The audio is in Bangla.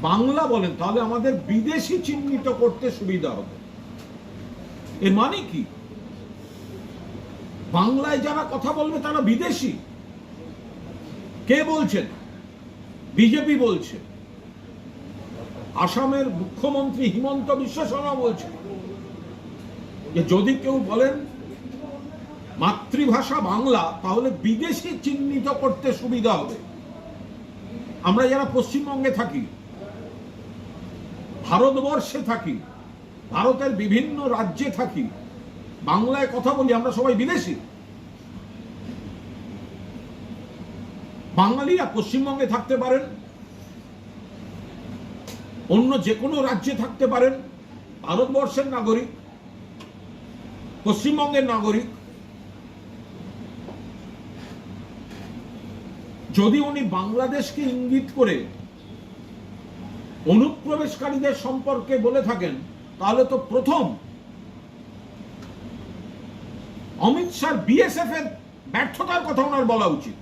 বাংলা বলেন, তাহলে আমাদের বিদেশি চিহ্নিত করতে সুবিধা হবে। এর মানে কি? বাংলায় যারা কথা বলবে তারা বিদেশি? কে বলছেন? বিজেপি বলছে। আসামের মুখ্যমন্ত্রী হিমন্ত বিশ্ব শর্মা বলছে যে যদি কেউ বলেন মাতৃভাষা বাংলা, তাহলে বিদেশি চিহ্নিত করতে সুবিধা হবে। আমরা যারা পশ্চিমবঙ্গে থাকি, ভারতবর্ষে থাকি, ভারতের বিভিন্ন রাজ্যে থাকি, বাংলায় কথা বলি, আমরা সবাই বিদেশি। বাঙালিরা পশ্চিমবঙ্গে থাকতে পারেন, অন্য যে কোনো রাজ্যে থাকতে পারেন, ভারতবর্ষের নাগরিক, পশ্চিমবঙ্গের নাগরিক। যদি উনি বাংলাদেশকে ইঙ্গিত করে অনুপ্রবেশকারীদের সম্পর্কে বলে থাকেন, তাহলে তো প্রথম অমিত শাহ বিএসএফ এর ব্যর্থতার কথা ওনার বলা উচিত।